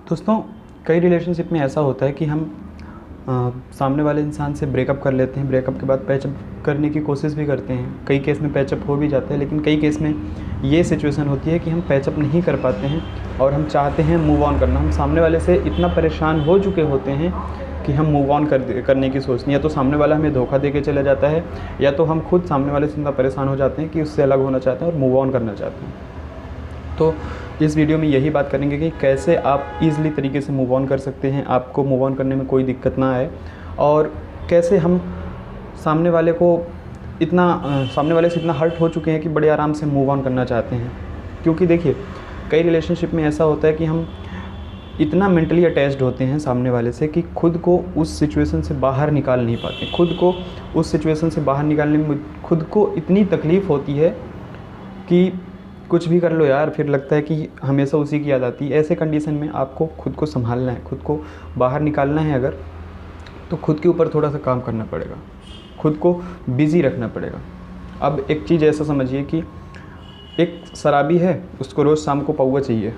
दोस्तों, कई रिलेशनशिप में ऐसा होता है कि हम सामने वाले इंसान से ब्रेकअप कर लेते हैं। ब्रेकअप के बाद पैचअप करने की कोशिश भी करते हैं। कई केस में पैचअप हो भी जाता है, लेकिन कई केस में ये सिचुएशन होती है कि हम पैचअप नहीं कर पाते हैं और हम चाहते हैं मूव ऑन करना। हम सामने वाले से इतना परेशान हो चुके होते हैं कि हम मूव ऑन करने की सोचते हैं। या तो सामने वाला हमें धोखा दे के चला जाता है, या तो हम खुद सामने वाले से इतना परेशान हो जाते हैं कि उससे अलग होना चाहते हैं और मूव ऑन करना चाहते हैं। तो इस वीडियो में यही बात करेंगे कि कैसे आप ईज़िली तरीके से मूव ऑन कर सकते हैं, आपको मूव ऑन करने में कोई दिक्कत ना आए, और कैसे हम सामने वाले से इतना हर्ट हो चुके हैं कि बड़े आराम से मूव ऑन करना चाहते हैं। क्योंकि देखिए, कई रिलेशनशिप में ऐसा होता है कि हम इतना मेंटली अटैच्ड होते हैं सामने वाले से कि खुद को उस सिचुएशन से बाहर निकाल नहीं पाते। खुद को उस सिचुएशन से बाहर निकालने में खुद को इतनी तकलीफ़ होती है कि कुछ भी कर लो यार, फिर लगता है कि हमेशा उसी की याद आती है। ऐसे कंडीशन में आपको खुद को संभालना है, खुद को बाहर निकालना है अगर, तो खुद के ऊपर थोड़ा सा काम करना पड़ेगा, खुद को बिज़ी रखना पड़ेगा। अब एक चीज़ ऐसा समझिए कि एक शराबी है, उसको रोज़ शाम को पौवा चाहिए।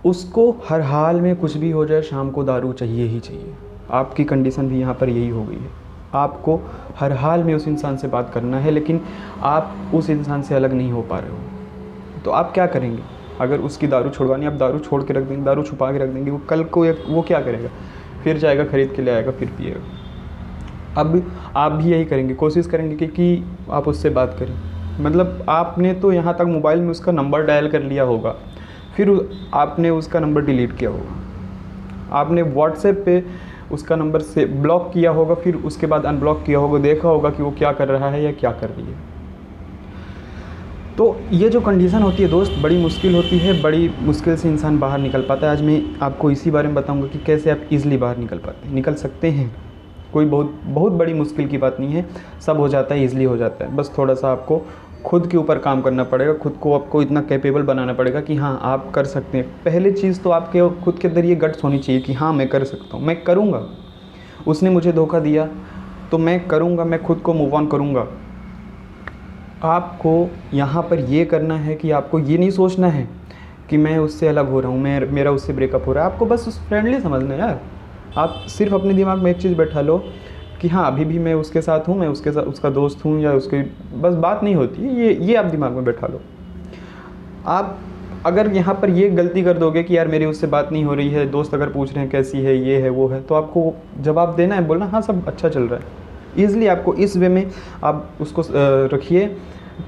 उसको हर हाल में कुछ भी हो जाए, शाम को दारू चाहिए ही चाहिए। आपकी कंडीशन भी यहाँ पर यही हो गई है। आपको हर हाल में उस इंसान से बात करना है, लेकिन आप उस इंसान से अलग नहीं हो पा रहे हो। तो आप क्या करेंगे? अगर उसकी दारू छुड़वानी, आप दारू छोड़ के रख देंगे, दारू छुपा के रख देंगे, वो कल को वो क्या करेगा? फिर जाएगा, ख़रीद के ले आएगा, फिर पिएगा। अब आप भी यही करेंगे, कोशिश करेंगे कि आप उससे बात करें। मतलब आपने तो यहाँ तक मोबाइल में उसका नंबर डायल कर लिया होगा, फिर आपने उसका नंबर डिलीट किया होगा, आपने व्हाट्सएप पे उसका नंबर से ब्लॉक किया होगा, फिर उसके बाद अनब्लॉक किया होगा, देखा होगा कि वो क्या कर रहा है या क्या कर रही है। तो ये जो कंडीशन होती है दोस्त, बड़ी मुश्किल होती है, बड़ी मुश्किल से इंसान बाहर निकल पाता है। आज मैं आपको इसी बारे में बताऊंगा कि कैसे आप इजीली बाहर निकल सकते हैं। कोई बहुत बड़ी मुश्किल की बात नहीं है, सब हो जाता है, ईज़िली हो जाता है। बस थोड़ा सा आपको खुद के ऊपर काम करना पड़ेगा, खुद को आपको इतना कैपेबल बनाना पड़ेगा कि हाँ, आप कर सकते हैं। पहली चीज़ तो आपके खुद के अंदर ये गट्स होनी चाहिए कि हाँ, मैं कर सकता हूँ, मैं करूँगा। उसने मुझे धोखा दिया तो मैं करूँगा, मैं खुद को मूव ऑन करूँगा। आपको यहाँ पर ये करना है कि आपको ये नहीं सोचना है कि मैं उससे अलग हो रहा हूँ, मेरा उससे ब्रेकअप हो रहा है। आपको बस उस फ्रेंडली समझना है यार। आप सिर्फ अपने दिमाग में एक चीज़ बैठा लो कि हाँ, अभी भी मैं उसके साथ हूँ, मैं उसके साथ उसका दोस्त हूँ, या उसकी बस बात नहीं होती है। ये आप दिमाग में बैठा लो। आप अगर यहाँ पर ये गलती कर दोगे कि यार मेरी उससे बात नहीं हो रही है, दोस्त अगर पूछ रहे हैं कैसी है, ये है वो है, तो आपको जवाब देना है, बोलना हाँ सब अच्छा चल रहा है। ईज़िली आपको इस वे में आप उसको रखिए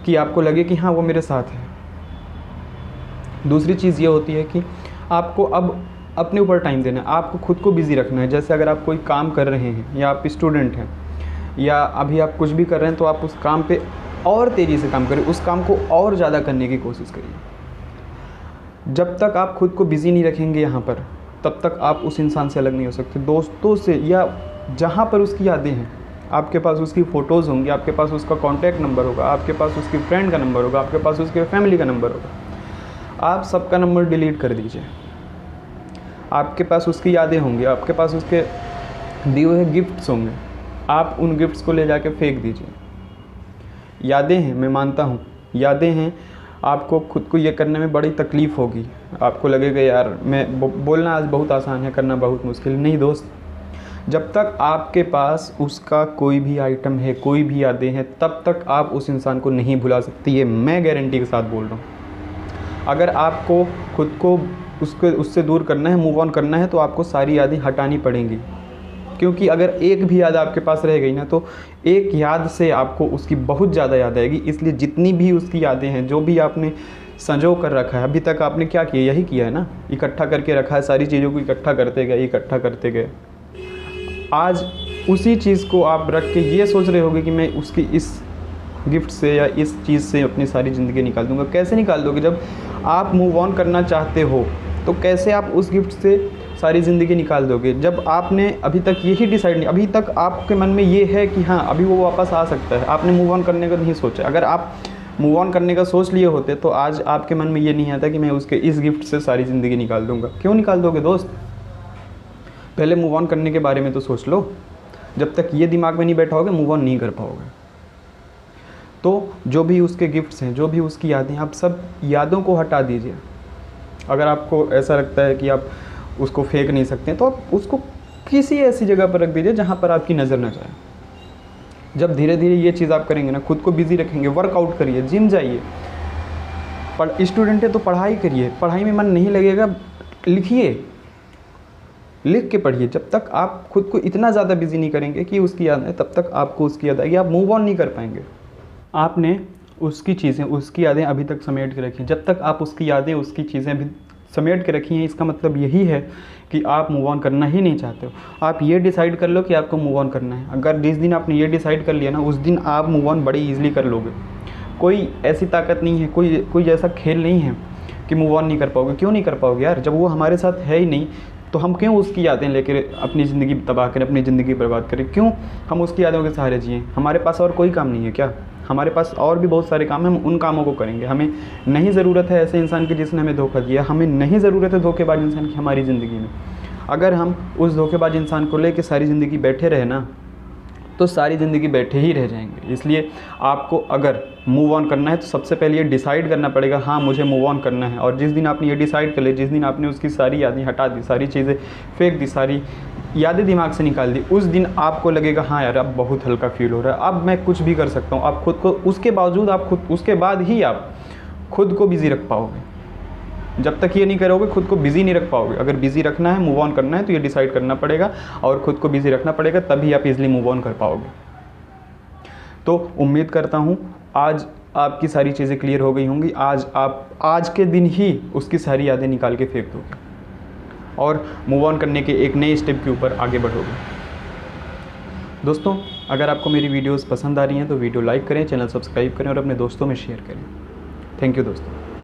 कि आपको लगे कि हाँ, वो मेरे साथ है। दूसरी चीज़ ये होती है कि आपको अब अपने ऊपर टाइम देना है, आपको खुद को बिज़ी रखना है। जैसे अगर आप कोई काम कर रहे हैं, या आप स्टूडेंट हैं, या अभी आप कुछ भी कर रहे हैं, तो आप उस काम पे और तेज़ी से काम करें, उस काम को और ज़्यादा करने की कोशिश करिए। जब तक आप खुद को बिज़ी नहीं रखेंगे यहाँ पर, तब तक आप उस इंसान से अलग नहीं हो सकते। दोस्तों से, या जहाँ पर उसकी यादें हैं, आपके पास उसकी फ़ोटोज़ होंगी, आपके पास उसका कॉन्टैक्ट नंबर होगा, आपके पास उसकी फ्रेंड का नंबर होगा, आपके पास उसके फैमिली का नंबर होगा। आप सबका नंबर डिलीट कर दीजिए। आपके पास उसकी यादें होंगी, आपके पास उसके दिए हुए गिफ्ट्स होंगे, आप उन गिफ्ट्स को ले जाके फेंक दीजिए। यादें हैं, मैं मानता हूँ, यादें हैं। आपको खुद को ये करने में बड़ी तकलीफ़ होगी, आपको लगेगा यार मैं बोलना आज बहुत आसान है, करना बहुत मुश्किल। नहीं दोस्त, जब तक आपके पास उसका कोई भी आइटम है, कोई भी यादें हैं, तब तक आप उस इंसान को नहीं भुला सकती। ये मैं गारंटी के साथ बोल रहा हूँ। अगर आपको खुद को उससे दूर करना है, मूव ऑन करना है, तो आपको सारी यादें हटानी पड़ेंगी। क्योंकि अगर एक भी याद आपके पास रह गई ना, तो एक याद से आपको उसकी बहुत ज़्यादा याद आएगी। इसलिए जितनी भी उसकी यादें हैं, जो भी आपने संजो कर रखा है, अभी तक आपने क्या किया, यही किया है ना, इकट्ठा करके रखा है, सारी चीज़ों को इकट्ठा करते गए। आज उसी चीज़ को आप रख के ये सोच रहे होगे कि मैं उसकी इस गिफ्ट से या इस चीज़ से अपनी सारी ज़िंदगी निकाल दूँगा। कैसे निकाल दोगे? जब आप मूव ऑन करना चाहते हो, तो कैसे आप उस गिफ्ट से सारी ज़िंदगी निकाल दोगे? जब आपने अभी तक यही डिसाइड नहीं, अभी तक आपके मन में ये है कि हाँ, अभी वो वापस आ सकता है, आपने मूव ऑन करने का नहीं सोचा। अगर आप मूव ऑन करने का सोच लिए होते, तो आज आपके मन में ये नहीं आता कि मैं उसके इस गिफ्ट से सारी ज़िंदगी निकाल दूँगा। क्यों निकाल दोगे दोस्त? पहले मूव ऑन करने के बारे में तो सोच लो। जब तक ये दिमाग में नहीं बैठा होगे, मूव ऑन नहीं कर पाओगे। तो जो भी उसके गिफ्ट्स हैं, जो भी उसकी यादें, आप सब यादों को हटा दीजिए। अगर आपको ऐसा लगता है कि आप उसको फेंक नहीं सकते तो आप उसको किसी ऐसी जगह पर रख दीजिए जहाँ पर आपकी नज़र न जाए। जब धीरे धीरे ये चीज़ आप करेंगे ना, खुद को बिज़ी रखेंगे, वर्कआउट करिए, जिम जाइए, स्टूडेंट है तो पढ़ाई करिए, पढ़ाई में मन नहीं लगेगा लिखिए, लिख के पढ़िए। जब तक आप खुद को इतना ज़्यादा बिजी नहीं करेंगे कि उसकी याद है, तब तक आपको उसकी याद आएगी, आप मूव ऑन नहीं कर पाएंगे। आपने उसकी चीज़ें, उसकी यादें अभी तक समेट के रखी हैं। जब तक आप उसकी यादें, उसकी चीज़ें अभी समेट के रखी हैं, इसका मतलब यही है कि आप मूव ऑन करना ही नहीं चाहते हो। आप ये डिसाइड कर लो कि आपको मूव ऑन करना है। अगर जिस दिन आपने ये डिसाइड कर लिया ना, उस दिन आप मूव ऑन बड़ी ईजिली कर लोगे। कोई ऐसी ताकत नहीं है, कोई ऐसा खेल नहीं है कि मूव ऑन नहीं कर पाओगे। क्यों नहीं कर पाओगे यार? जब वो हमारे साथ है ही नहीं तो हम क्यों उसकी यादें लेकर अपनी ज़िंदगी तबाह करें, अपनी ज़िंदगी बर्बाद करें? क्यों हम उसकी यादों के सहारे जिएँ? हमारे पास और कोई काम नहीं है क्या? हमारे पास और भी बहुत सारे काम हैं, हम उन कामों को करेंगे। हमें नहीं ज़रूरत है ऐसे इंसान की जिसने हमें धोखा दिया। हमें नहीं ज़रूरत है धोखेबाज इंसान की हमारी ज़िंदगी में। अगर हम उस धोखेबाज इंसान को लेकर सारी ज़िंदगी बैठे रहे ना, तो सारी ज़िंदगी बैठे ही रह जाएंगे। इसलिए आपको अगर मूव ऑन करना है तो सबसे पहले ये डिसाइड करना पड़ेगा, हाँ मुझे मूव ऑन करना है। और जिस दिन आपने ये डिसाइड कर लिया, जिस दिन आपने उसकी सारी यादें हटा दी, सारी चीज़ें फेंक दी, सारी यादें दिमाग से निकाल दी, उस दिन आपको लगेगा हाँ यार अब बहुत हल्का फील हो रहा है, अब मैं कुछ भी कर सकता हूँ। आप खुद को उसके बावजूद उसके बाद ही आप खुद को बिज़ी रख पाओगे। जब तक ये नहीं करोगे खुद को बिज़ी नहीं रख पाओगे। अगर बिज़ी रखना है, मूव ऑन करना है, तो ये डिसाइड करना पड़ेगा और ख़ुद को बिज़ी रखना पड़ेगा, तभी आप इज़िली मूव ऑन कर पाओगे। तो उम्मीद करता हूँ आज आपकी सारी चीज़ें क्लियर हो गई होंगी। आज के दिन ही उसकी सारी यादें निकाल के फेंक दोगे और मूव ऑन करने के एक नए स्टेप के ऊपर आगे बढ़ोगे। दोस्तों, अगर आपको मेरी वीडियोस पसंद आ रही हैं तो वीडियो लाइक करें, चैनल सब्सक्राइब करें और अपने दोस्तों में शेयर करें। थैंक यू दोस्तों।